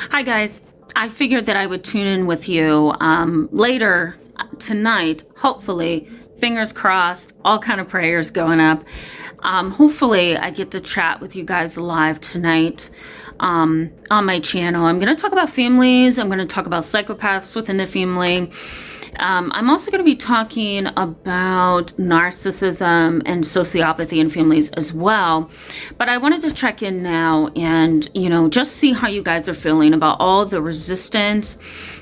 Hi, guys. I figured that I would tune in with you later tonight, hopefully. Fingers crossed, all kind of prayers going up. Hopefully, I get to chat with you guys live tonight on my channel. I'm going to talk about families. I'm going to talk about psychopaths within the family. I'm also going to be talking about narcissism and sociopathy in families as well. But I wanted to check in now and, just see how you guys are feeling about all the resistance,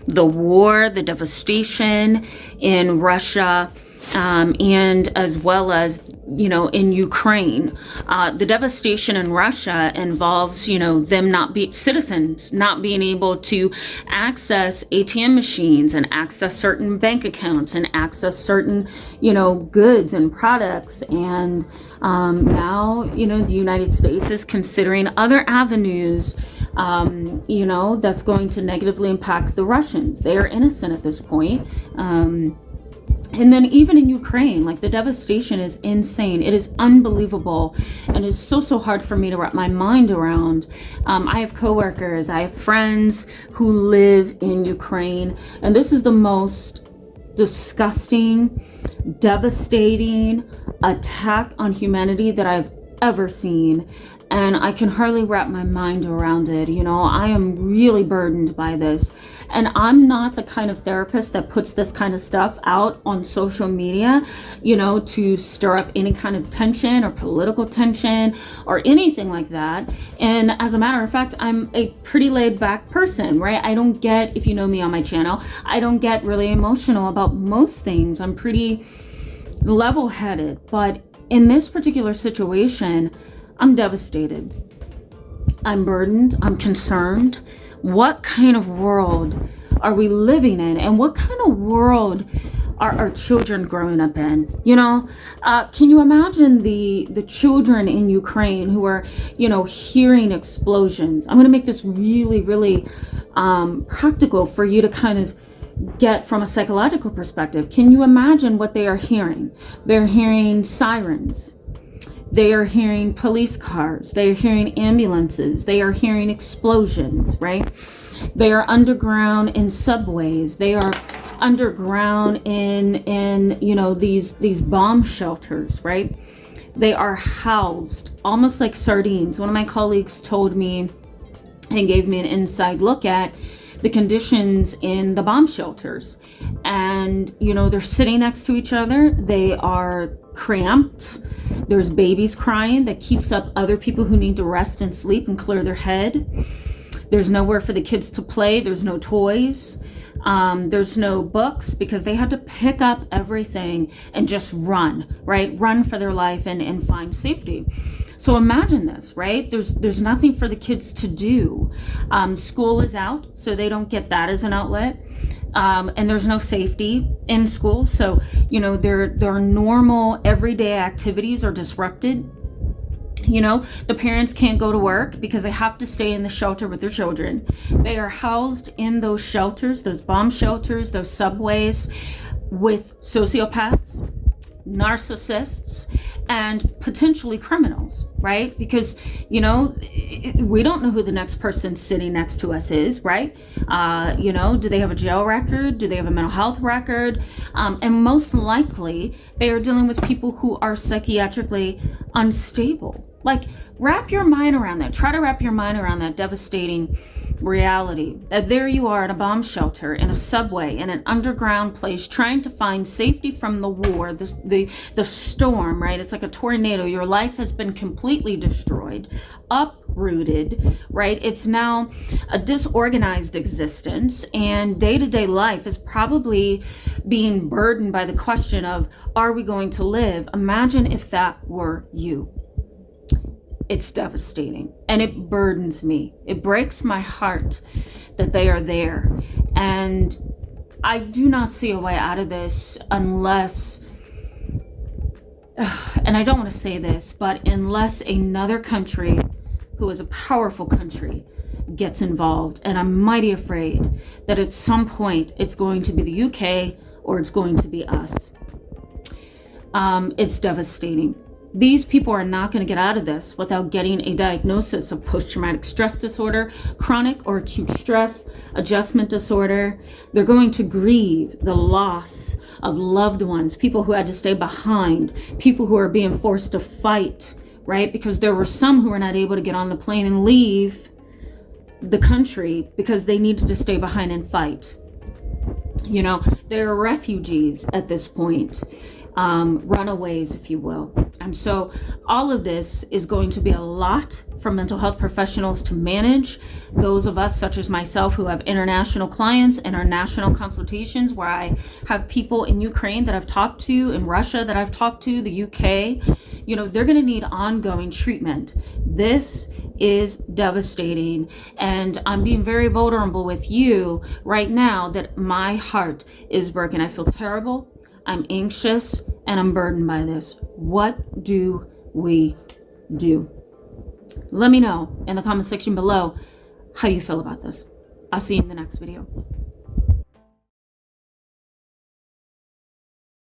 the war, the devastation in Russia, and as well as, in Ukraine. The devastation in Russia involves, them citizens not being able to access ATM machines and access certain bank accounts and access certain, goods and products. And now, the United States is considering other avenues, that's going to negatively impact the Russians. They are innocent at this point. And then even in Ukraine, like, the devastation is insane. It is unbelievable. And it's so hard for me to wrap my mind around. I have coworkers, I have friends who live in Ukraine. And this is the most disgusting, devastating attack on humanity that I've ever seen. And I can hardly wrap my mind around it. I am really burdened by this. And I'm not the kind of therapist that puts this kind of stuff out on social media, to stir up any kind of tension or political tension or anything like that. And as a matter of fact, I'm a pretty laid back person, right? I don't get, if you know me on my channel, I don't get really emotional about most things. I'm pretty level headed. But in this particular situation, I'm devastated. I'm burdened. I'm concerned. What kind of world are we living in? And what kind of world are our children growing up in? Can you imagine the children in Ukraine who are, hearing explosions? I'm going to make this really, really practical for you to kind of get from a psychological perspective. Can you imagine what they are hearing? They're hearing sirens. They are hearing police cars. They are hearing ambulances. They are hearing explosions, right? They are underground in subways. They are underground in these bomb shelters, right? They are housed almost like sardines. One of my colleagues told me and gave me an inside look at the conditions in the bomb shelters. And, they're sitting next to each other. They are cramped. There's babies crying that keeps up other people who need to rest and sleep and clear their head. There's nowhere for the kids to play. There's no toys. There's no books because they had to pick up everything and just run, right? Run for their life and find safety. So imagine this, right? There's nothing for the kids to do. School is out, so they don't get that as an outlet. And there's no safety in school. So, their normal everyday activities are disrupted. The parents can't go to work because they have to stay in the shelter with their children. They are housed in those shelters, those bomb shelters, those subways with sociopaths, narcissists, and potentially criminals, right? Because, we don't know who the next person sitting next to us is, right? Do they have a jail record? Do they have a mental health record? And most likely they are dealing with people who are psychiatrically unstable. Like, wrap your mind around that. Try to wrap your mind around that devastating reality that there you are in a bomb shelter, in a subway, in an underground place, trying to find safety from the war, the storm, right? It's like a tornado. Your life has been completely destroyed, uprooted, right? It's now a disorganized existence, and day-to-day life is probably being burdened by the question of, are we going to live? Imagine if that were you. It's devastating, and it burdens me. It breaks my heart that they are there. And I do not see a way out of this unless, and I don't want to say this, but unless another country who is a powerful country gets involved. And I'm mighty afraid that at some point it's going to be the UK or it's going to be us. It's devastating. These people are not going to get out of this without getting a diagnosis of post-traumatic stress disorder, chronic or acute stress adjustment disorder. They're going to grieve the loss of loved ones, people who had to stay behind, people who are being forced to fight, right? Because there were some who were not able to get on the plane and leave the country because they needed to stay behind and fight. You know, they're refugees at this point, runaways, if you will. And so all of this is going to be a lot for mental health professionals to manage. Those of us, such as myself, who have international clients, international consultations, where I have people in Ukraine that I've talked to, in Russia that I've talked to, the UK, you know, they're going to need ongoing treatment. This is devastating. And I'm being very vulnerable with you right now that my heart is broken. I feel terrible. I'm anxious and I'm burdened by this. What do we do? Let me know in the comment section below how you feel about this. I'll see you in the next video.